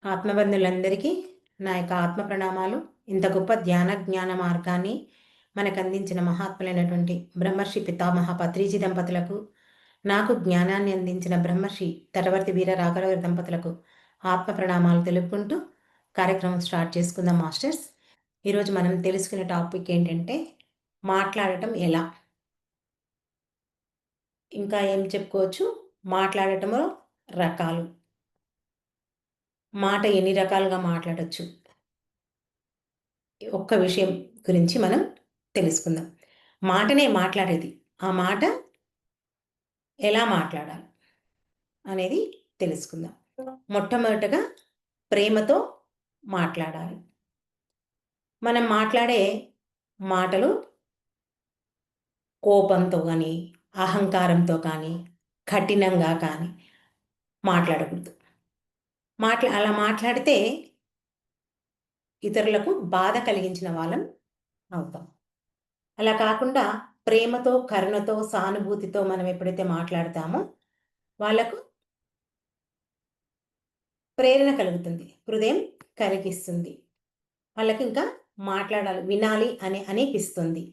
ఆత్మబంధులందరికీ నా యొక్క ఆత్మ ప్రణామాలు. ఇంత గొప్ప జ్ఞాన మార్గాన్ని మనకు అందించిన మహాత్ములైనటువంటి బ్రహ్మర్షి పితామహ పత్రిజీ దంపతులకు, నాకు జ్ఞానాన్ని అందించిన బ్రహ్మర్షి తటవర్తి వీర రాఘవ దంపతులకు ఆత్మ ప్రణామాలు తెలుపుకుంటూ కార్యక్రమం స్టార్ట్ చేసుకుందాం మాస్టర్స్. ఈరోజు మనం తెలుసుకునే టాపిక్ ఏంటంటే మాట్లాడటం ఎలా. ఇంకా ఏం చెప్పుకోవచ్చు, మాట్లాడటంలో రకాలు. మాట ఎన్ని రకాలుగా మాట్లాడొచ్చు, ఒక్క విషయం గురించి మనం తెలుసుకుందాం. మాటనే మాట్లాడేది. ఆ మాట ఎలా మాట్లాడాలి అనేది తెలుసుకుందాం. మొట్టమొదటగా ప్రేమతో మాట్లాడాలి. మనం మాట్లాడే మాటలు కోపంతో కానీ, అహంకారంతో కానీ, కఠినంగా కానీ మాట్లాడకూడదు. అలా మాట్లాడితే ఇతరులకు బాధ కలిగించిన వాళ్ళం అవుతాం. అలా కాకుండా ప్రేమతో, కరుణతో, సానుభూతితో మనం ఎప్పుడైతే మాట్లాడతామో వాళ్ళకు ప్రేరణ కలుగుతుంది. హృదయం కరిగిస్తుంది. వాళ్ళకి ఇంకా మాట్లాడాలి, వినాలి అని అనిపిస్తుంది.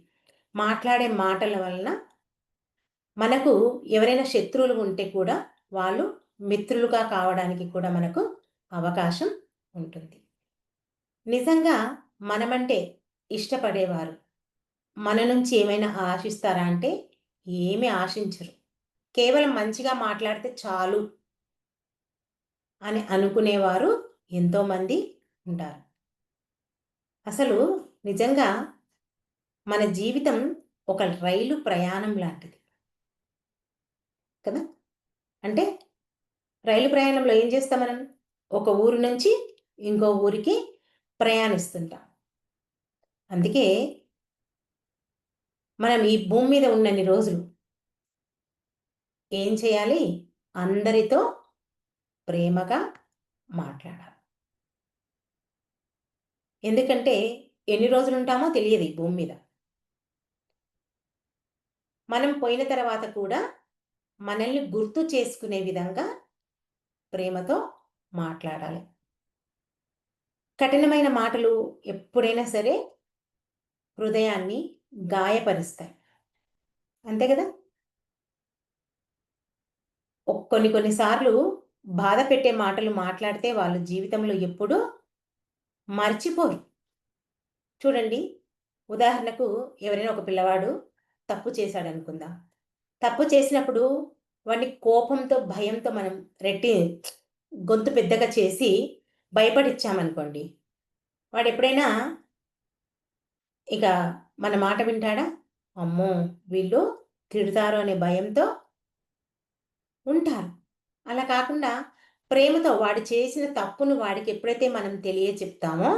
మాట్లాడే మాటల వలన మనకు ఎవరైనా శత్రువులు ఉంటే కూడా వాళ్ళు మిత్రులుగా కావడానికి కూడా మనకు అవకాశం ఉంటుంది. నిజంగా మనమంటే ఇష్టపడేవారు మన నుంచి ఏమైనా ఆశిస్తారా అంటే ఏమీ ఆశించరు. కేవలం మంచిగా మాట్లాడితే చాలు అని అనుకునేవారు ఎంతోమంది ఉంటారు. అసలు నిజంగా మన జీవితం ఒక రైలు ప్రయాణం లాంటిది కదా! అంటే రైలు ప్రయాణంలో ఏం చేస్తాం మనం? ఒక ఊరు నుంచి ఇంకో ఊరికి ప్రయాణిస్తుంటాం. అందుకే మనం ఈ భూమి మీద ఉన్నన్ని రోజులు ఏం చేయాలి? అందరితో ప్రేమగా మాట్లాడాలి. ఎందుకంటే ఎన్ని రోజులుంటామో తెలియదు ఈ భూమి మీద. మనం పోయిన తర్వాత కూడా మనల్ని గుర్తు చేసుకునే విధంగా ప్రేమతో మాట్లాడాలి. కఠినమైన మాటలు ఎప్పుడైనా సరే హృదయాన్ని గాయపరుస్తాయి. అంతే కదా! కొన్ని సార్లు బాధ పెట్టే మాటలు మాట్లాడితే వాళ్ళు జీవితంలో ఎప్పుడూ మర్చిపోరు. చూడండి, ఉదాహరణకు ఎవరైనా ఒక పిల్లవాడు తప్పు చేశాడనుకుందాం. తప్పు చేసినప్పుడు వాడిని కోపంతో, భయంతో మనం గొంతు పెద్దగా చేసి భయపడిచ్చామనుకోండి. వాడెప్పుడైనా ఇక మన మాట వింటాడా? అమ్మో! వీళ్ళు తిడతారు అనే భయంతో ఉంటారు. అలా కాకుండా ప్రేమతో వాడు చేసిన తప్పును వాడికి ఎప్పుడైతే మనం తెలియచెప్తామో,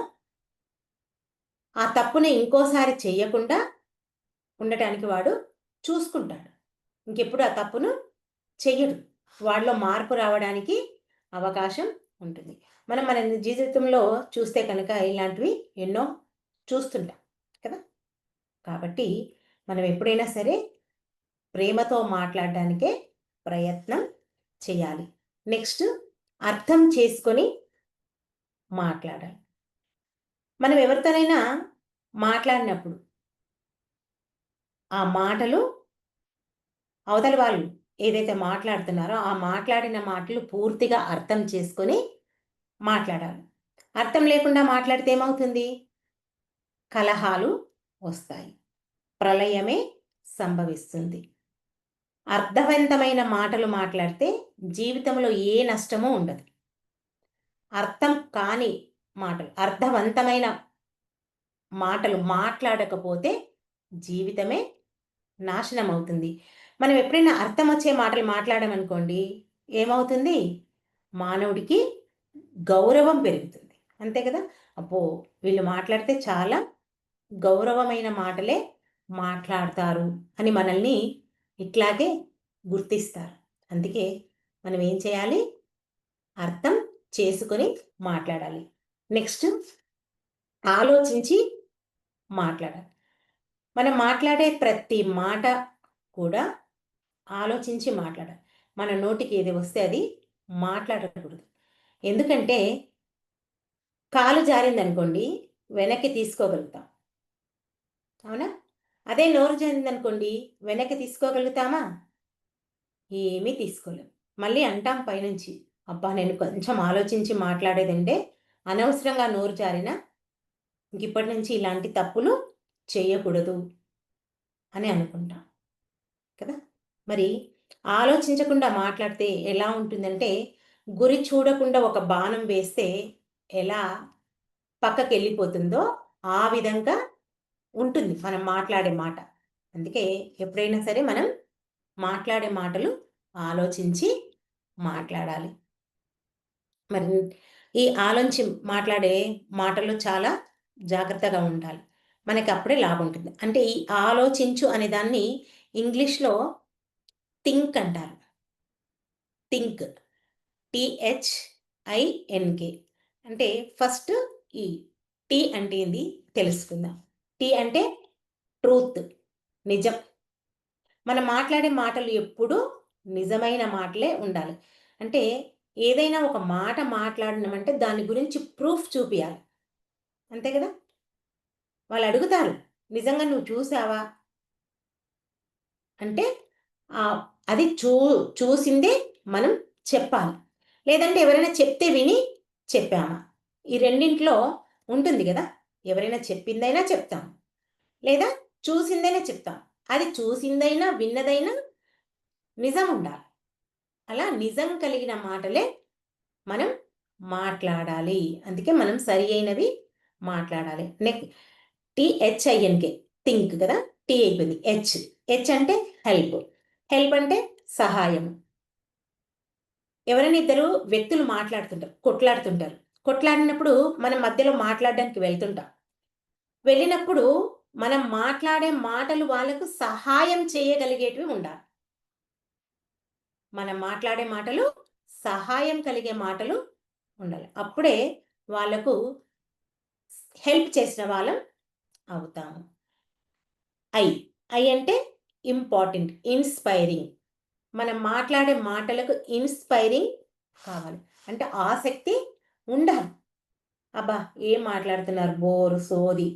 ఆ తప్పుని ఇంకోసారి చెయ్యకుండా ఉండటానికి వాడు చూసుకుంటాడు. ఇంకెప్పుడు ఆ తప్పును చెయ్యడు. వాడిలో మార్పు రావడానికి అవకాశం ఉంటుంది. మనం మన జీవితంలో చూస్తే కనుక ఇలాంటివి ఎన్నో చూస్తుంటాం కదా! కాబట్టి మనం ఎప్పుడైనా సరే ప్రేమతో మాట్లాడడానికే ప్రయత్నం చేయాలి. నెక్స్ట్ అర్థం చేసుకొని మాట్లాడాలి. మనం ఎవరితోనైనా మాట్లాడినప్పుడు ఆ మాటలు అవతలి వాళ్ళు ఏదైతే మాట్లాడుతున్నారో ఆ మాట్లాడిన మాటలు పూర్తిగా అర్థం చేసుకొని మాట్లాడాలి. అర్థం లేకుండా మాట్లాడితే ఏమవుతుంది? కలహాలు వస్తాయి. ప్రళయమే సంభవిస్తుంది. అర్థవంతమైన మాటలు మాట్లాడితే జీవితంలో ఏ నష్టమూ ఉండదు. అర్థం కాని మాటలు, అర్థవంతమైన మాటలు మాట్లాడకపోతే జీవితమే నాశనమవుతుంది. మనం ఎప్పుడైనా అర్థం వచ్చే మాటలు మాట్లాడామనుకోండి, ఏమవుతుంది? మానవుడికి గౌరవం పెరుగుతుంది. అంతే కదా! అబ్బో! వీళ్ళు మాట్లాడితే చాలా గౌరవమైన మాటలే మాట్లాడతారు అని మనల్ని ఇట్లాగే గుర్తిస్తారు. అందుకే మనం ఏం చేయాలి? అర్థం చేసుకొని మాట్లాడాలి. నెక్స్ట్ ఆలోచించి మాట్లాడాలి. మనం మాట్లాడే ప్రతి మాట కూడా ఆలోచించి మాట్లాడాలి. మన నోటికి ఏది వస్తే అది మాట్లాడకూడదు. ఎందుకంటే కాలు జారిందనుకోండి వెనక్కి తీసుకోగలుగుతాం, అవునా? అదే నోరు జారిందనుకోండి వెనక్కి తీసుకోగలుగుతామా? ఏమీ తీసుకోలేం. మళ్ళీ అంటాం పైనుంచి, అబ్బా నేను కొంచెం ఆలోచించి మాట్లాడేదంటే అనవసరంగా నోరు జారిన ఇప్పటి నుంచి ఇలాంటి తప్పులు చేయకూడదు అని అనుకుంటాం కదా. మరి ఆలోచించకుండా మాట్లాడితే ఎలా ఉంటుందంటే, గురి చూడకుండా ఒక బాణం వేస్తే ఎలా పక్కకెళ్ళిపోతుందో ఆ విధంగా ఉంటుంది మనం మాట్లాడే మాట. అందుకే ఎప్పుడైనా సరే మనం మాట్లాడే మాటలు ఆలోచించి మాట్లాడాలి. మరి ఈ ఆలోచించి మాట్లాడే మాటలు చాలా జాగ్రత్తగా ఉండాలి. మనకి అప్పుడే లాభం ఉంటుంది. అంటే ఈ ఆలోచించు అనే దాన్ని ఇంగ్లీష్‌లో థింక్ అంటారు. థింక్. టీహెచ్ఐఎన్‌కే. అంటే ఫస్ట్ ఈ టీ అంటే ఏంది తెలుసుకుందాం. టీ అంటే ట్రూత్, నిజం. మనం మాట్లాడే మాటలు ఎప్పుడూ నిజమైన మాటలే ఉండాలి. అంటే ఏదైనా ఒక మాట మాట్లాడినామంటే దాని గురించి ప్రూఫ్ చూపియాలి. అంతే కదా! వాళ్ళడుగుతారు, "నిజంగా నువ్వు చూసావా?" అంటే ఆహ్, అది చూసిందే మనం చెప్పాలి. లేదంటే ఎవరైనా చెప్తే విని చెప్పామా? ఈ రెండింట్లో ఉంటుంది గదా! ఎవరైనా చెప్పిందైనా చెప్తాం. లేదా చూసిందైనా చెప్తాం. అది చూసిందైనా, విన్నదైనా నిజం ఉండాలి. అలా నిజం కలిగిన మాటలే మనం మాట్లాడాలి. అందుకే మనం సరి అయినవి మాట్లాడాలి. టీహెచ్ఐఎన్‌కే థింక్ కదా! టీ అయిపోయింది. హెచ్. హెచ్ అంటే హెల్ప్. హెల్ప్ అంటే సహాయం. ఎవరైనా ఇద్దరు వ్యక్తులు మాట్లాడుతుంటారు. కొట్లాడుతుంటారు. కొట్లాడినప్పుడు మనం మధ్యలో మాట్లాడడానికి వెళ్తుంటాం. వెళ్ళినప్పుడు మనం మాట్లాడే మాటలు వాళ్ళకు సహాయం చేయగలిగేటివి ఉండాలి. మనం మాట్లాడే మాటలు సహాయం కలిగే మాటలు ఉండాలి. అప్పుడే వాళ్ళకు హెల్ప్ చేసిన వాళ్ళం అవుతాము. ఐ. ఐ అంటే ఇంపార్టెంట్, ఇన్‌స్పైరింగ్. మనం మాట్లాడే మాటలకు ఇన్‌స్పైరింగ్ కావాలి. అంటే ఆసక్తి ఉండాలి. అబ్బా! ఏం మాట్లాడుతున్నారు బోరు, సోది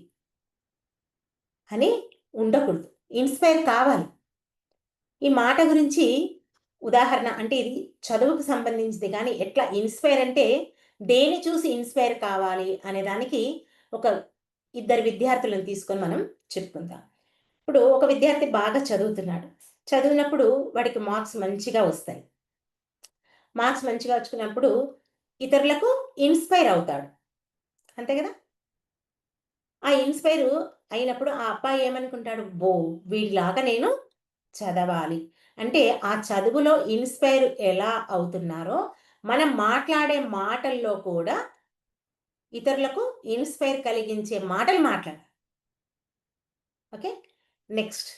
అని ఉండకూడదు. ఇన్‌స్పైర్ కావాలి. ఈ మాట గురించి ఉదాహరణ అంటే ఇది చదువుకు సంబంధించింది కానీ ఎట్లా ఇన్‌స్పైర్ అంటే దేన్ని చూసి ఇన్‌స్పైర్ కావాలి అనే దానికి ఒక ఇద్దరు విద్యార్థులను తీసుకొని మనం చెప్పుకుందాం. ఇప్పుడు ఒక విద్యార్థి బాగా చదువుతున్నాడు. చదివినప్పుడు వాడికి మార్క్స్ మంచిగా వస్తాయి. మార్క్స్ మంచిగా వచ్చుకున్నప్పుడు ఇతరులకు ఇన్‌స్పైర్ అవుతాడు. అంతే గదా! ఆ ఇన్‌స్పైర్ అయినప్పుడు ఆ అబ్బాయి ఏమనుకుంటాడు? అబ్బో! వీడిలాగా నేను చదవాలి. అంటే ఆ చదువులో ఇన్‌స్పైర్ ఎలా అవుతున్నారో, మనం మాట్లాడే మాటల్లో కూడా ఇతరులకు ఇన్‌స్పైర్ కలిగించే మాటలు మాట్లాడాలి. ఓకే. నెక్స్ట్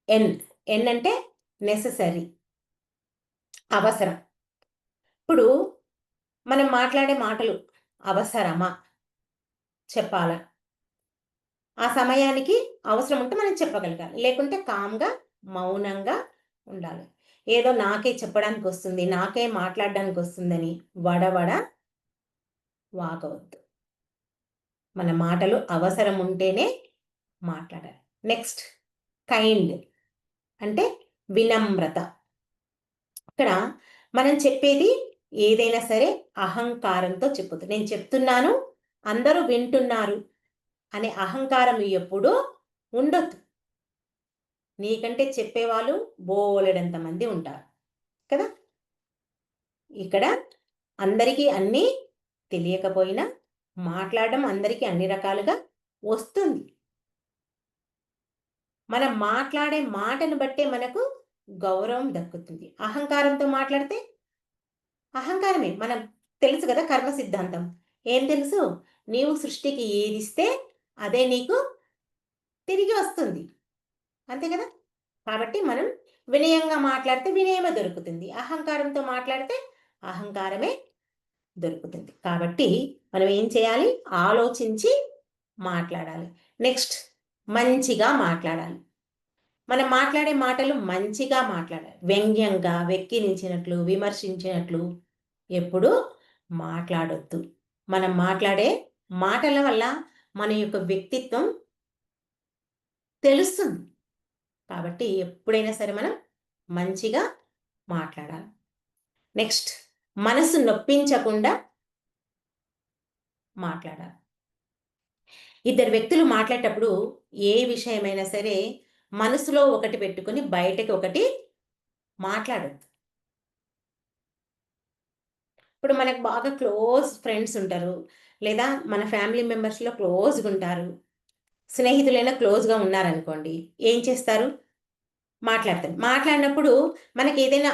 ఎన్. ఎన్ అంటే నెసెసరీ, అవసరం. ఇప్పుడు మనం మాట్లాడే మాటలు అవసరమా? చెప్పాలా? ఆ సమయానికి అవసరం ఉంటే మనం చెప్పగలగాలి. లేకుంటే కామ్‌గా, మౌనంగా ఉండాలి. ఏదో నాకే చెప్పడానికొస్తుంది, నాకే మాట్లాడడానికొస్తుందని వడవడ వాగవద్దు. మన మాటలు అవసరం ఉంటేనే మాట్లాడాలి. నెక్స్ట్ కైండ్ అంటే వినమ్రత. ఇక్కడ మనం చెప్పేది ఏదైనా సరే అహంకారంతో చెప్పొద్దు. నేను చెప్తున్నాను, అందరూ వింటున్నారు అనే అహంకారం ఎప్పుడూ ఉండొద్దు. నీకంటే చెప్పేవాళ్ళు బోలెడంత మంది ఉంటారు కదా! ఇక్కడ అందరికీ అన్నీ తెలియకపోయినా మాట్లాడడం అందరికీ అన్ని రకాలుగా వస్తుంది. మనం మాట్లాడే మాటను బట్టే మనకు గౌరవం దక్కుతుంది. అహంకారంతో మాట్లాడితే అహంకారమే. మనం తెలుసు గదా! కర్మ సిద్ధాంతం. ఏం తెలుసు? నీవు సృష్టికి ఏదిస్తే అదే నీకు తిరిగి వస్తుంది. అంతే గదా! కాబట్టి మనం వినయంగా మాట్లాడితే వినయమే దొరుకుతుంది. అహంకారంతో మాట్లాడితే అహంకారమే దొరుకుతుంది. కాబట్టి మనం ఏం చేయాలి? ఆలోచించి మాట్లాడాలి. నెక్స్ట్ మంచిగా మాట్లాడాలి. మనం మాట్లాడే మాటలు మంచిగా మాట్లాడాలి. వ్యంగ్యంగా, వెక్కిరించినట్లు, విమర్శించినట్లు ఎప్పుడూ మాట్లాడొద్దు. మనం మాట్లాడే మాటల వల్ల మన యొక్క వ్యక్తిత్వం తెలుస్తుంది. కాబట్టి ఎప్పుడైనా సరే మనం మంచిగా మాట్లాడాలి. నెక్స్ట్, మనసు నొప్పించకుండా మాట్లాడాలి. ఇద్దరు వ్యక్తులు మాట్లాడేటప్పుడు ఏ విషయమైనా సరే మనసులో ఒకటి పెట్టుకొని బయటకి ఒకటి మాట్లాడొద్దు. ఇప్పుడు మనకు బాగా క్లోజ్ ఫ్రెండ్స్ ఉంటారు. లేదా మన ఫ్యామిలీ మెంబర్స్‌లో క్లోజ్‌గా ఉంటారు. స్నేహితులైనా క్లోజ్‌గా ఉన్నారనుకోండి. ఏం చేస్తారు? మాట్లాడతారు. మాట్లాడినప్పుడు మనకేదైనా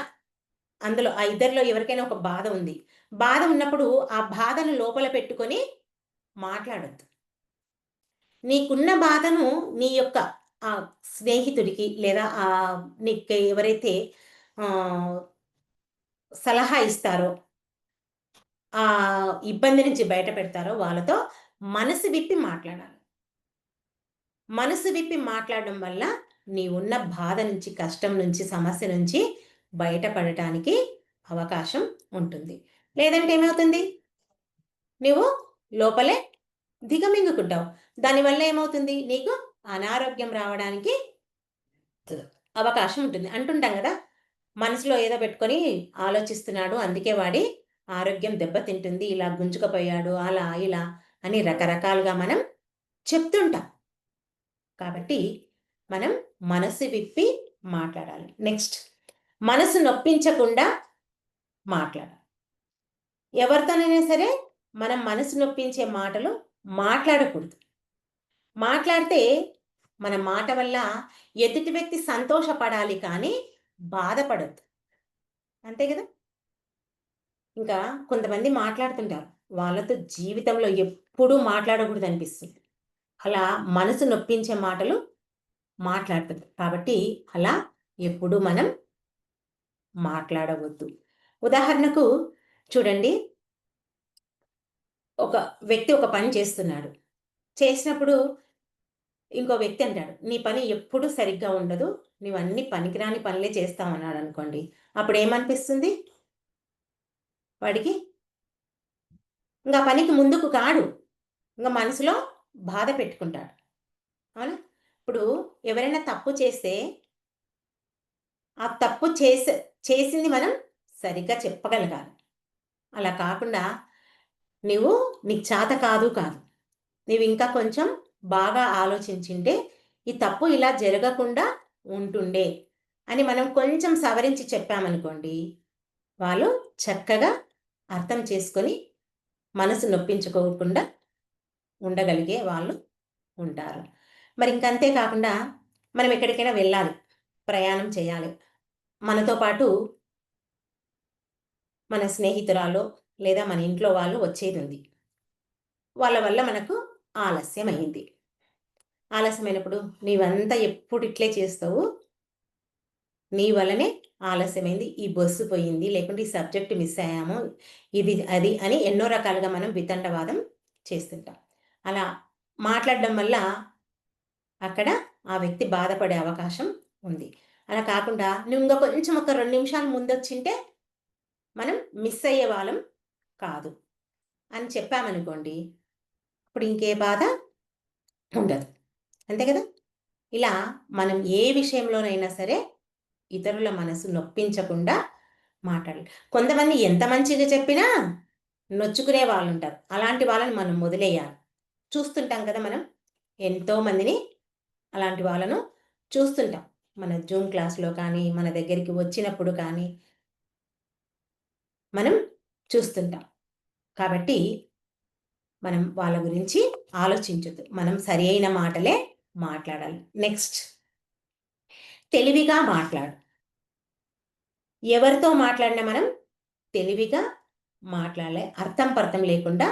అందులో ఆ ఇద్దరిలో ఎవరికైనా ఒక బాధ ఉంది. బాధ ఉన్నప్పుడు ఆ బాధను లోపల పెట్టుకొని మాట్లాడొద్దు. నీకున్న బాధను నీ యొక్క స్నేహితుడికి లేదా నీకు ఎవరైతే ఆహ్, సలహా ఇస్తారో, ఆ ఇబ్బంది నుంచి బయట పెడతారో వాళ్ళతో మనసు విప్పి మాట్లాడాలి. మనసు విప్పి మాట్లాడడం వల్ల నీవున్న బాధ నుంచి, కష్టం నుంచి, సమస్య నుంచి బయటపడటానికి అవకాశం ఉంటుంది. లేదంటే ఏమవుతుంది? నువ్వు లోపలే దిగమింగుకుంటావు. దానివల్ల ఏమవుతుంది? నీకు అనారోగ్యం రావడానికి అవకాశం ఉంటుంది. అంటుంటాం గదా! మనసులో ఏదో పెట్టుకొని ఆలోచిస్తున్నాడు. అందుకే వాడి ఆరోగ్యం దెబ్బతింటుంది. ఇలా గుంజుకుపోయాడు. అలా, ఇలా అని రకరకాలుగా మనం చెప్తుంటాం. కాబట్టి మనం మనసు విప్పి మాట్లాడాలి. నెక్స్ట్, మనసు నొప్పించకుండా మాట్లాడాలి. ఎవరితోనైనా సరే మనం మనసు నొప్పించే మాటలు మాట్లాడకూడదు. మాట్లాడితే మన మాట వల్ల ఎదుటి వ్యక్తి సంతోషపడాలి కానీ బాధపడొద్దు. అంతే గదా! ఇంకా కొంతమంది మాట్లాడుతుంటారు. వాళ్ళతో జీవితంలో ఎప్పుడూ మాట్లాడకూడదనిపిస్తుంది. అలా మనసు నొప్పించే మాటలు మాట్లాడుతుంది. కాబట్టి అలా ఎప్పుడూ మనం మాట్లాడవద్దు. ఉదాహరణకు చూడండి, ఒక వ్యక్తి ఒక పని చేస్తున్నాడు. చేసినప్పుడు ఇంకో వ్యక్తి అంటాడు, "నీ పని ఎప్పుడు సరిగ్గా ఉండదు. నీవన్నీ పనికిరాని పనులే చేస్తావు" అన్నాడనుకోండి. అప్పుడేమనిపిస్తుంది వాడికి? ఇంగ ఆ పనికి ముందుకు కాడు. ఇంగ మనసులో బాధ పెట్టుకుంటాడు. అవునా? ఇప్పుడు ఎవరైనా తప్పు చేస్తే, ఆ తప్పు చేసింది మనం సరిగ్గా చెప్పగలగాలి. అలా కాకుండా నీవు నీకు చేత కాదు కాదు. నీవింకా కొంచెం బాగా ఆలోచించింటే, ఈ తప్పు ఇలా జరగకుండా ఉంటుండే అని మనం కొంచెం సవరించి చెప్పామనుకోండి, వాళ్ళు చక్కగా అర్థం చేసుకొని మనసు నొప్పించుకోకుండా ఉండగలిగే వాళ్ళు ఉంటారు. మరి ఇంకంతే కాకుండా మనం ఎక్కడికైనా వెళ్ళాలి. ప్రయాణం చేయాలి. మనతో పాటు మన స్నేహితురాలో లేదా మన ఇంట్లో వాళ్ళు వచ్చేదుంది. వాళ్ళ వల్ల మనకు ఆలస్యమయింది. ఆలస్యమైనప్పుడు నీవంతా ఎప్పుడు ఇట్లే చేస్తావు. నీ వల్లనే ఆలస్యమైంది. ఈ బస్సు పోయింది. లేకుంటే ఈ సబ్జెక్ట్ మిస్ అయ్యాము. ఇది, అది అని ఎన్నో రకాలుగా మనం వితండవాదం చేస్తుంటాం. అలా మాట్లాడడం వల్ల అక్కడ ఆ వ్యక్తి బాధపడే అవకాశం ఉంది. అలా కాకుండా నువ్వు ఇంగ కొంచెం ఒక 2 నిమిషాలు ముందొచ్చింటే మనం మిస్ అయ్యేవాళ్ళం కాదు అని చెప్పామనుకోండి. అప్పుడు ఇంకే బాధ ఉండదు. అంతే కదా! ఇలా మనం ఏ విషయంలోనైనా సరే ఇతరుల మనసు నొప్పించకుండా మాట్లాడాలి. కొంతమంది ఎంత మంచిగా చెప్పినా నొచ్చుకునే వాళ్ళుంటారు. అలాంటి వాళ్ళని మనం వదిలేయాలి. చూస్తుంటాం కదా మనం. ఎంతో మందిని అలాంటి వాళ్ళను చూస్తుంటాం. మన జూమ్ క్లాస్‌లో కానీ, మన దగ్గరికి వచ్చినప్పుడు కానీ మనం చూస్తుంటాం. కాబట్టి మనం వాళ్ళ గురించి ఆలోచించొద్దు. మనం సరియైన మాటలే మాట్లాడాలి. నెక్స్ట్, తెలివిగా మాట్లాడు. ఎవరితో మాట్లాడినా మనం తెలివిగా మాట్లాడాలి. అర్థం పర్థం లేకుండా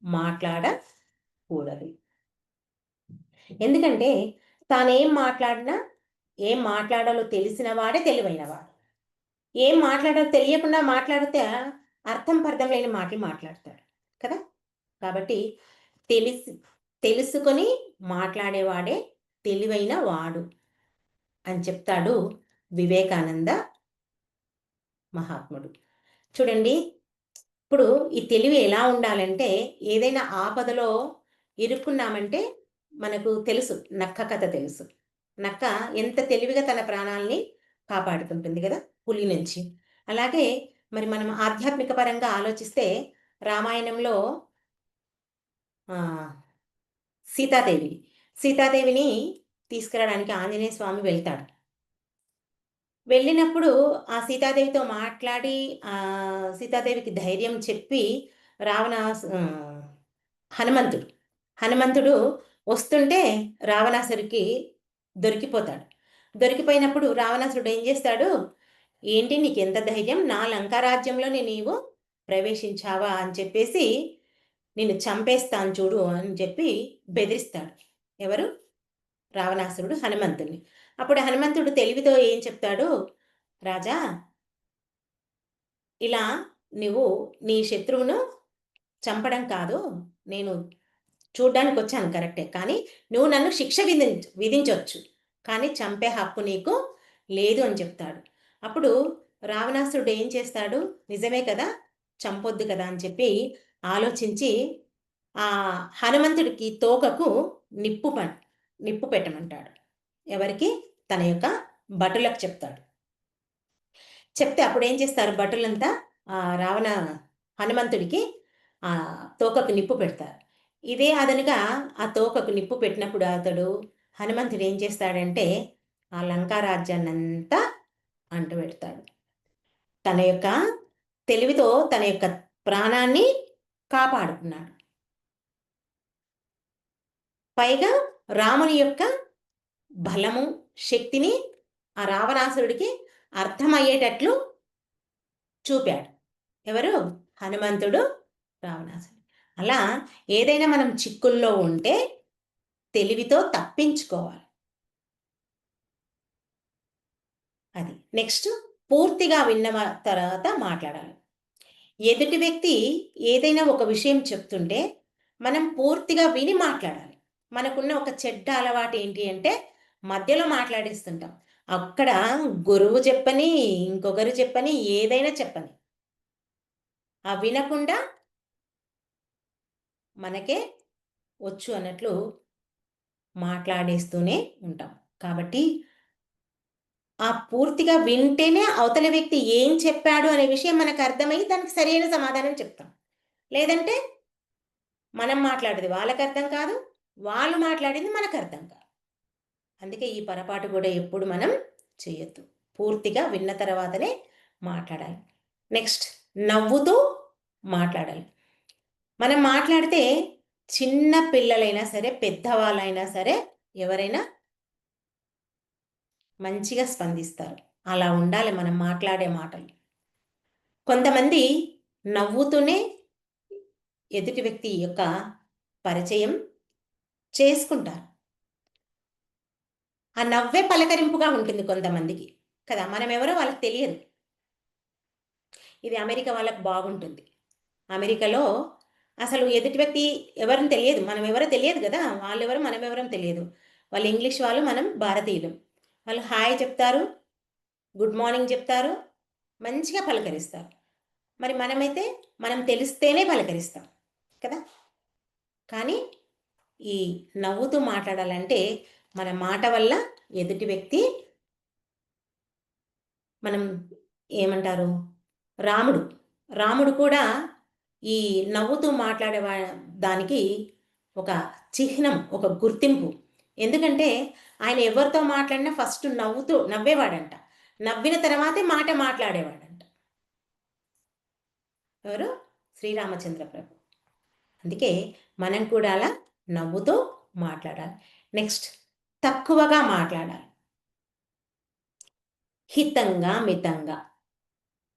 మాట్లాడకూడదు. ఎందుకంటే తానేం మాట్లాడినా, ఏం మాట్లాడాలో తెలిసిన వాడే తెలివైనవాడు. ఏం మాట్లాడాలో తెలియకుండా మాట్లాడితే అర్థం పర్థం లేని మాటలు మాట్లాడతాడు. కదా! కాబట్టి తెలిసి తెలుసుకొని మాట్లాడేవాడే తెలివైన వాడు అని చెప్తాడు వివేకానంద మహాత్ముడు. చూడండి, ఇప్పుడు ఈ తెలివి ఎలా ఉండాలంటే, ఏదైనా ఆపదలో ఇరుక్కున్నామంటే మనకు తెలుసు. నక్క కథ తెలుసు. నక్క ఎంత తెలివిగా తన ప్రాణాల్ని కాపాడుకుంటుంది గదా! పులి నుంచి. అలాగే మరి మనం ఆధ్యాత్మిక పరంగా ఆలోచిస్తే రామాయణంలో ఆహ్, సీతాదేవి. సీతాదేవిని తీసుకురావడానికి ఆంజనేయ స్వామి వెళ్తాడు. వెళ్ళినప్పుడు ఆ సీతాదేవితో మాట్లాడి సీతాదేవికి ధైర్యం చెప్పి హనుమంతుడు. హనుమంతుడు వస్తుంటే రావణాసురుడికి దొరికిపోతాడు. దొరికిపోయినప్పుడు రావణాసురుడు ఏం చేస్తాడు, "ఏంటి నీకెంత ధైర్యం? నా లంకారాజ్యంలోని నీవు ప్రవేశించావా?" అని చెప్పేసి, "నిన్ను చంపేస్తాను చూడు" అని చెప్పి బెదిరిస్తాడు. ఎవరు? రావణాసురుడు హనుమంతుడిని. అప్పుడు హనుమంతుడు తెలివితో ఏం చెప్తాడు, "రాజా, ఇలా నువ్వు నీ శత్రువును చంపడం కాదు. నేను చూడ్డానికొచ్చాను కరెక్టే. కానీ నువ్వు నన్ను శిక్ష విధించొచ్చు. కానీ చంపే హక్కు నీకు లేదు" అని చెప్తాడు. అప్పుడు రావణాసురుడు ఏం చేస్తాడు, నిజమే కదా! చంపొద్దు కదా! అని చెప్పి ఆలోచించి హనుమంతుడికి తోకకు నిప్పు ప నిప్పు పెట్టమంటాడు. ఎవరికి? తన యొక్క భటులకు చెప్తాడు. చెప్తే అప్పుడేం చేస్తారు భటులంతా రావణ హనుమంతుడికి తోకకు నిప్పు పెడతారు. ఇదే అదనుగా ఆ తోకకు నిప్పు పెట్టినప్పుడు హనుమంతుడు ఏం చేస్తాడంటే, ఆ లంకా రాజ్యాన్నంతా అంటుపెడతాడు. తన యొక్క తెలివితో తన యొక్క ప్రాణాన్ని కాపాడుకున్నాడు. పైగా రాముని యొక్క బలము, శక్తిని ఆ రావణాసురుడికి అర్థమయ్యేటట్లు చూపాడు. ఎవరు? హనుమంతుడు రావణాసురుడు. అలా ఏదైనా మనం చిక్కుల్లో ఉంటే తెలివితో తప్పించుకోవాలి. అది. నెక్స్ట్ పూర్తిగా విన్న తర్వాత మాట్లాడాలి. ఎదుటి వ్యక్తి ఏదైనా ఒక విషయం చెప్తుంటే మనం పూర్తిగా విని మాట్లాడాలి. మనకున్న ఒక చెడ్డ అలవాటు ఏంటి అంటే మధ్యలో మాట్లాడేస్తుంటాం. అక్కడ గురువు చెప్పని, ఇంకొకరు చెప్పని, ఏదైనా చెప్పని. వినకుండా మనకే వచ్చు అన్నట్లు మాట్లాడేస్తూనే ఉంటాం. కాబట్టి పూర్తిగా వింటేనే అవతల వ్యక్తి ఏం చెప్పాడు అనే విషయం మనకు అర్థమయ్యి దానికి సరైన సమాధానం చెప్తాం. లేదంటే మనం మాట్లాడేది వాళ్ళకర్థం కాదు. వాళ్ళు మాట్లాడింది మనకర్థం కాదు. అందుకే ఈ పొరపాటు కూడా ఎప్పుడు మనం చేయొద్దు. పూర్తిగా విన్న తర్వాతనే మాట్లాడాలి. నెక్స్ట్ నవ్వుతూ మాట్లాడాలి. మనం మాట్లాడితే చిన్న పిల్లలైనా సరే, పెద్దవాళ్ళైనా సరే ఎవరైనా మంచిగా స్పందిస్తారు. అలా ఉండాలి మనం మాట్లాడే మాటలు. కొంతమంది నవ్వుతూనే ఎదుటి వ్యక్తి యొక్క పరిచయం చేసుకుంటారు. ఆ నవ్వే పలకరింపుగా ఉంటుంది కొంతమందికి. కదా! మనమెవరో వాళ్ళకి తెలియదు. ఇది అమెరికా వాళ్ళకి బాగుంటుంది. అమెరికాలో అసలు ఎదుటి వ్యక్తి ఎవరని తెలియదు. మనమెవరో తెలియదు గదా! వాళ్ళెవరో మనమెవరో తెలియదు. వాళ్ళు ఇంగ్లీష్ వాళ్ళు, మనం భారతీయులం. వాళ్ళు హాయ్ చెప్తారు, గుడ్ మార్నింగ్ చెప్తారు, మంచిగా పలకరిస్తారు. మరి మనమైతే మనం తెలిస్తేనే పలకరిస్తాం కదా! కానీ ఈ నవ్వుతూ మాట్లాడాలంటే మన మాట వల్ల ఎదుటి వ్యక్తి మనం ఏమంటారు? రాముడు. రాముడు కూడా ఈ నవ్వుతూ మాట్లాడే దానికి ఒక చిహ్నం, ఒక గుర్తింపు. ఎందుకంటే ఆయన ఎవరితో మాట్లాడినా ఫస్ట్ నవ్వుతూ నవ్వేవాడంట. నవ్విన తర్వాతే మాట మాట్లాడేవాడంట. ఎవరు? శ్రీరామచంద్ర ప్రభు. అందుకే మనం కూడా అలా నవ్వుతూ మాట్లాడాలి. నెక్స్ట్ తక్కువగా మాట్లాడాలి. హితంగా, మితంగా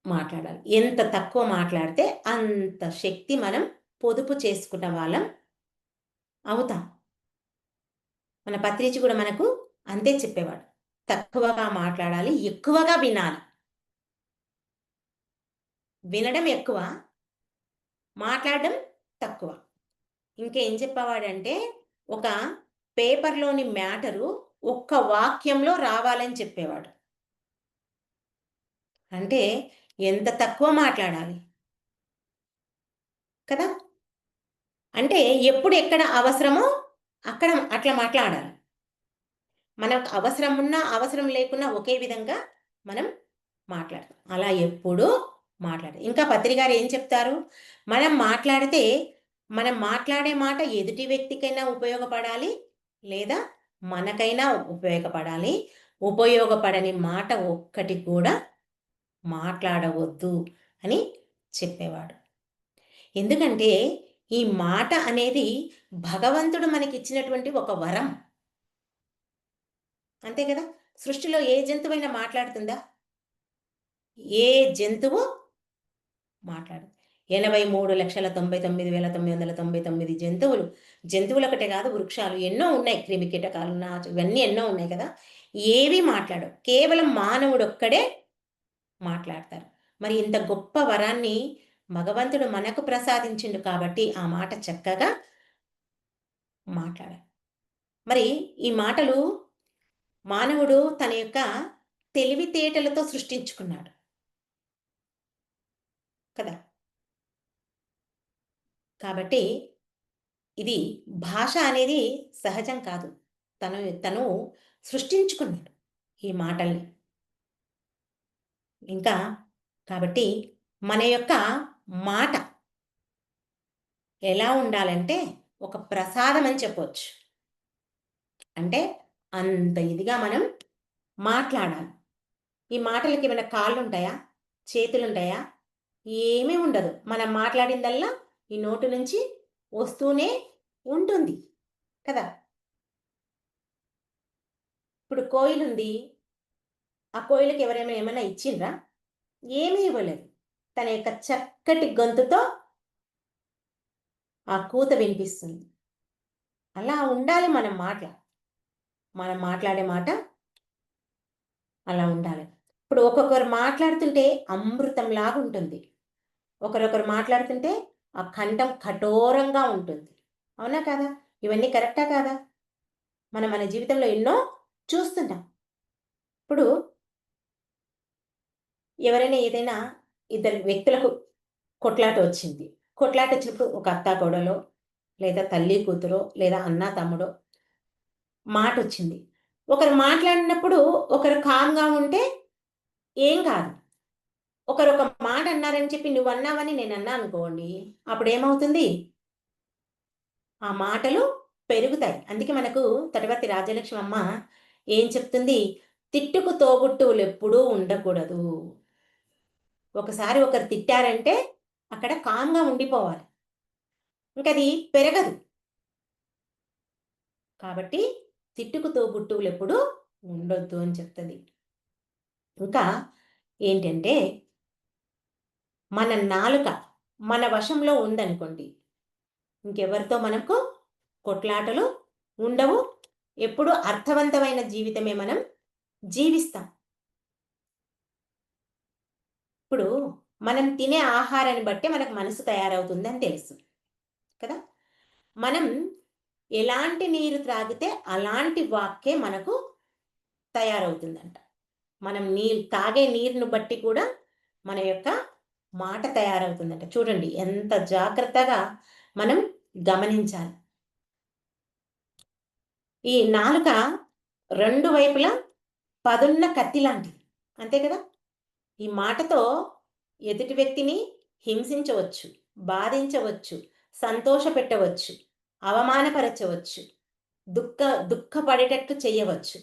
మాట్లాడాలి. ఎంత తక్కువ మాట్లాడితే అంత శక్తి మనం పొదుపు చేసుకున్న వాళ్ళం అవుతాం. మన పత్రిజీ కూడా మనకు అంతే చెప్పేవాడు. తక్కువగా మాట్లాడాలి, ఎక్కువగా వినాలి. వినడం ఎక్కువ, మాట్లాడడం తక్కువ. ఇంకేం చెప్పేవాడంటే, ఒక పేపర్‌లోని మ్యాటరు ఒక్క వాక్యంలో రావాలని చెప్పేవాడు. అంటే ఎంత తక్కువ మాట్లాడాలి. కదా! అంటే ఎప్పుడు ఎక్కడ అవసరమో అక్కడ అట్లా మాట్లాడాలి. మనకు అవసరం ఉన్నా, అవసరం లేకున్నా ఒకే విధంగా మనం మాట్లాడతాం. అలా ఎప్పుడూ ఇంకా పత్రి గారు ఏం చెప్తారు? మనం మాట్లాడితే, మనం మాట్లాడే మాట ఎదుటి వ్యక్తికైనా ఉపయోగపడాలి, లేదా మనకైనా ఉపయోగపడాలి. ఉపయోగపడని మాట ఒక్కటి కూడా మాట్లాడవద్దు అని చెప్పేవాడు. ఎందుకంటే, ఈ మాట అనేది భగవంతుడు మనకిచ్చినటువంటి ఒక వరం. అంతే కదా! సృష్టిలో ఏ జంతువైనా మాట్లాడుతుందా? ఏ జంతువు మాట్లాడదు. 83,99,999 జంతువులు. జంతువులొకటే కాదు, వృక్షాలు ఎన్నో ఉన్నాయి. క్రిమికీటకాలు, నాచు ఇవన్నీ ఎన్నో ఉన్నాయి కదా! ఏవి మాట్లాడవు. కేవలం మానవుడొక్కడే మాట్లాడతారు. మరి ఇంత గొప్ప వరాన్ని భగవంతుడు మనకు ప్రసాదించిండు కాబట్టి, ఆ మాట చక్కగా మాట్లాడాలి. మరి ఈ మాటలు మానవుడు తన యొక్క తెలివితేటలతో సృష్టించుకున్నాడు కదా! కాబట్టి ఇది భాష అనేది సహజం కాదు. తను సృష్టించుకున్నాడు ఈ మాటల్ని. ఇంకా కాబట్టి మన యొక్క మాట ఎలా ఉండాలంటే ఒక ప్రసాదం అని చెప్పొచ్చు. అంటే అంత ఇదిగా మనం మాట్లాడాలి. ఈ మాటలకి ఏమైనా కాళ్ళుంటాయా? చేతులుంటాయా? ఏమీ ఉండదు. మనం మాట్లాడిందల్లా ఈ నోటి నుంచి వస్తూనే ఉంటుంది కదా! ఇప్పుడు కోయిలుంది. ఆ కోయిలకి ఎవరైనా ఏమైనా ఇచ్చిండ్రా? ఏమీ ఇవ్వలేదు. తన యొక్క చక్కటి గొంతుతో ఆ కూత వినిపిస్తుంది. అలా ఉండాలి మనం మాట. మనం మాట్లాడే మాట అలా ఉండాలి. ఇప్పుడు ఒక్కొక్కరు మాట్లాడుతుంటే అమృతంలాగా ఉంటుంది. ఒకరొకరు మాట్లాడుతుంటే ఆ కంఠం కఠోరంగా ఉంటుంది. అవునా కాదా? ఇవన్నీ కరెక్టా కాదా? మనం మన జీవితంలో ఎన్నో చూస్తుంటాం. ఇప్పుడు ఎవరైనా ఏదైనా ఇద్దరు వ్యక్తులకు కొట్లాట వచ్చింది. కొట్లాట వచ్చినప్పుడు ఒక అత్తా కోడలో, లేదా తల్లి కూతురో, లేదా అన్న తమ్ముడో మాటొచ్చింది. ఒకరు మాట్లాడినప్పుడు ఒకరు కామ్‌గా ఉంటే ఏం కాదు. ఒకరు ఒక మాట అన్నారని చెప్పి నువ్వన్నావని నేనన్నా అనుకోండి. అప్పుడేమవుతుంది? ఆ మాటలు పెరుగుతాయి. అందుకే మనకు తటవర్తి రాజ్యలక్ష్మి అమ్మ ఏం చెప్తుంది? తిట్టుకు తోబుట్టువులెప్పుడూ ఉండకూడదు. ఒకసారి ఒకరు తిట్టారంటే అక్కడ కామ్‌గా ఉండిపోవాలి. ఇంకది పెరగదు. కాబట్టి తిట్టుకు తోబుట్టువులెప్పుడూ ఉండొద్దు అని చెప్తది. ఇంకా ఏంటంటే మన నాలుక మన వశంలో ఉందనుకోండి. ఇంకెవరితో మనకు కొట్లాటలు ఉండవు. ఎప్పుడూ అర్థవంతమైన జీవితమే మనం జీవిస్తాం. ఇప్పుడు మనం తినే ఆహారాన్ని బట్టే మనకు మనసు తయారవుతుందని తెలుసు కదా! మనం ఎలాంటి నీరు త్రాగితే అలాంటి వాక్కే మనకు తయారవుతుందంట. మనం తాగే నీరుని బట్టి కూడా మన యొక్క మాట తయారవుతుందంట. చూడండి ఎంత జాగ్రత్తగా మనం గమనించాలి. ఈ నాలుక 2 వైపులా పదున్న కత్తి లాంటిది. అంతే కదా! ఈ మాటతో ఎదుటి వ్యక్తిని హింసించవచ్చు, బాధించవచ్చు, సంతోషపెట్టవచ్చు, అవమానపరచవచ్చు, దుఃఖ దుఃఖపడేటట్లు చేయవచ్చు,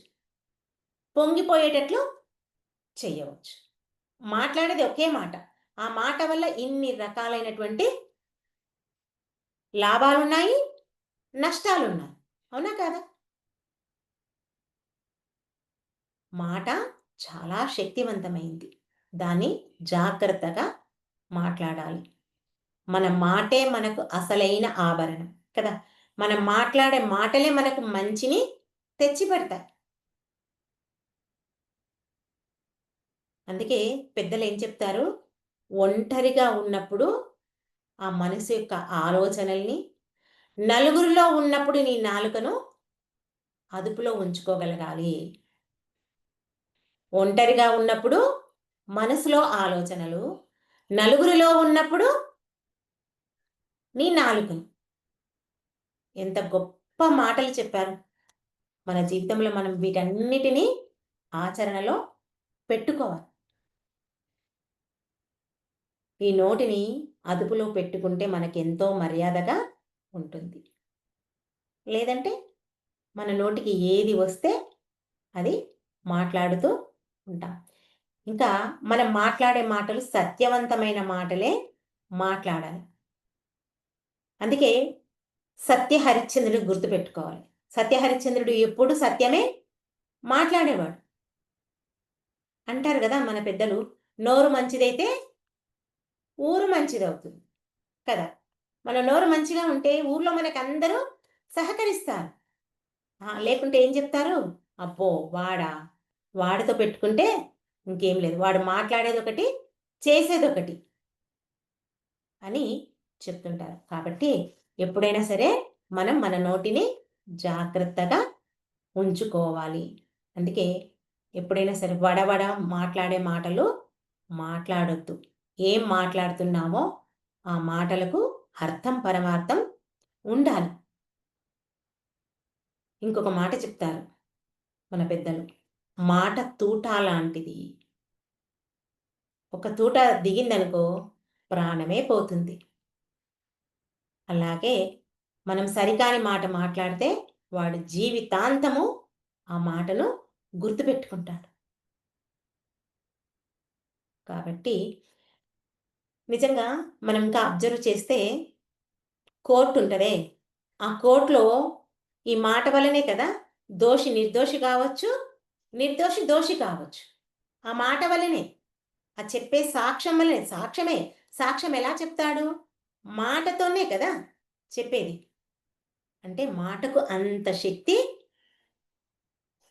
పొంగిపోయేటట్లు చేయవచ్చు. మాట్లాడేది ఒకే మాట. ఆ మాట వల్ల ఇన్ని రకాలైనటువంటి లాభాలున్నాయి, నష్టాలున్నాయి. అవునా కాదా? మాట చాలా శక్తివంతమైంది. దాన్ని జాగ్రత్తగా మాట్లాడాలి. మన మాటే మనకు అసలైన ఆభరణం కదా! మనం మాట్లాడే మాటలే మనకు మంచిని తెచ్చిపెడతాయి. అందుకే పెద్దలేం చెప్తారు? ఒంటరిగా ఉన్నప్పుడు ఆ మనసు యొక్క ఆలోచనల్ని, నలుగురిలో ఉన్నప్పుడు నీ నాలుకను అదుపులో ఉంచుకోగలగాలి. ఒంటరిగా ఉన్నప్పుడు మనసులో ఆలోచనలు, నలుగురిలో ఉన్నప్పుడు నీ నాలుకను. ఎంత గొప్ప మాటలు చెప్పారు. మన జీవితంలో మనం వీటన్నిటినీ ఆచరణలో పెట్టుకోవాలి. ఈ నోటిని అదుపులో పెట్టుకుంటే మనకెంతో మర్యాదగా ఉంటుంది. లేదంటే మన నోటికి ఏది వస్తే అది మాట్లాడుతూ ఉంటాం. ఇంకా మనం మాట్లాడే మాటలు సత్యవంతమైన మాటలే మాట్లాడాలి. అందుకే సత్య హరిశ్చంద్రుడు గుర్తుపెట్టుకోవాలి. సత్య హరిశ్చంద్రుడు ఎప్పుడు సత్యమే మాట్లాడేవాడు. అంటారు గదా మన పెద్దలు, నోరు మంచిదైతే ఊరు మంచిదవుతుంది కదా! మన నోరు మంచిగా ఉంటే ఊర్లో మనకందరూ సహకరిస్తారు. లేకుంటే ఏం జెప్తారు? అబ్బో! వాడా? వాడితో పెట్టుకుంటే ఇంకేం లేదు. వాడు మాట్లాడేదొకటి, చేసేదొకటి అని చెప్తుంటారు. కాబట్టి ఎప్పుడైనా సరే మనం మన నోటిని జాగ్రత్తగా ఉంచుకోవాలి. అందుకే ఎప్పుడైనా సరే వడవడ మాట్లాడే మాటలు మాట్లాడొద్దు. ఏం మాట్లాడుతున్నామో ఆ మాటలకు అర్థం, పరమార్థం ఉండాలి. ఇంకొక మాట చెప్తారు మన పెద్దలు. మాట తూటా లాంటిది. ఒక తూట దిగిందనుకో ప్రాణమే పోతుంది. అలాగే మనం సరికాని మాట మాట్లాడితే వాడు జీవితాంతము ఆ మాటను గుర్తుపెట్టుకుంటాడు. కాబట్టి నిజంగా మనం ఇంకా అబ్జర్వ్ చేస్తే కోర్ట్ ఉంటదే, ఆ కోర్ట్‌లో ఈ మాట వల్లనే కదా దోషి నిర్దోషి కావచ్చు, నిర్దోషి దోషి కావచ్చు. ఆ మాట వల్లనే. ఆ చెప్పే సాక్ష్యం వల్లనే. సాక్ష్యమే. సాక్ష్యం ఎలా చెప్తాడు? మాటతోనే కదా చెప్పేది. అంటే మాటకు అంత శక్తి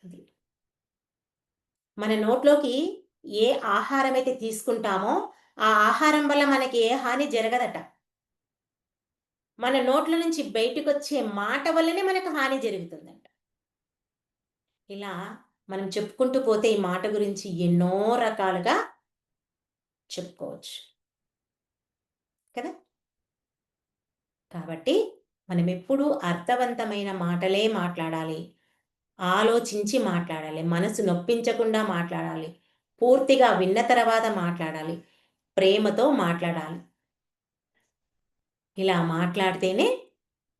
ఉంది. మన నోట్లోకి ఏ ఆహారమైతే తీసుకుంటామో, ఆ ఆహారం వల్ల మనకి ఏ హాని జరగదట. మన నోట్ల నుంచి బయటికొచ్చే మాట వల్లనే మనకు హాని జరుగుతుందంట. ఇలా మనం చెప్పుకుంటూ పోతే ఈ మాట గురించి ఎన్నో రకాలుగా చెప్పుకోవచ్చు. కదా! కాబట్టి మనమెప్పుడూ అర్థవంతమైన మాటలే మాట్లాడాలి. ఆలోచించి మాట్లాడాలి. మనసు నొప్పించకుండా మాట్లాడాలి. పూర్తిగా విన్న తర్వాత మాట్లాడాలి. ప్రేమతో మాట్లాడాలి. ఇలా మాట్లాడితేనే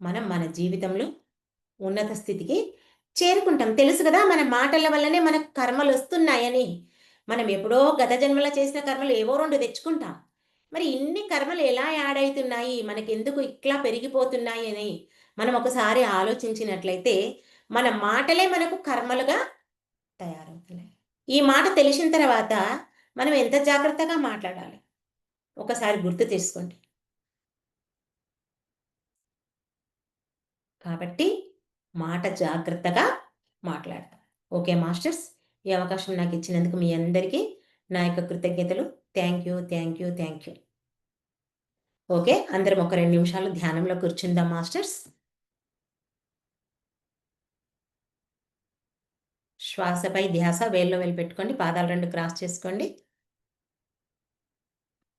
మనం మన జీవితంలో ఉన్నత స్థితికి చేరుకుంటాం. తెలుసు గదా! మన మాటల వల్లనే మనకు కర్మలొస్తున్నాయని. మనం ఎప్పుడో గత జన్మలో చేసిన కర్మలు ఏవో 2 తెచ్చుకుంటాం. మరి ఇన్ని కర్మలు ఎలా యాడ్ అయితున్నాయి? మనకెందుకు ఇట్లా పెరిగిపోతున్నాయి అని మనం ఒకసారి ఆలోచించినట్లయితే, మన మాటలే మనకు కర్మలుగా తయారవుతున్నాయి. ఈ మాట తెలిసిన తర్వాత మనం ఎంత జాగ్రత్తగా మాట్లాడాలి? ఒకసారి గుర్తు చేసుకోండి. కాబట్టి మాట జాగ్రత్తగా మాట్లాడతాం. Okay masters. ఈ అవకాశం నాకిచ్చినందుకు మీ అందరికీ నా యొక్క కృతజ్ఞతలు. Thank you. Thank you. Thank you. Okay. అందరం ఒక 2 నిమిషాలు ధ్యానంలో కూర్చుందాం మాస్టర్స్. శ్వాసపై ధ్యాస వేళ్ళలో వేలు పెట్టుకోండి. పాదాలు 2 క్రాస్ చేసుకోండి.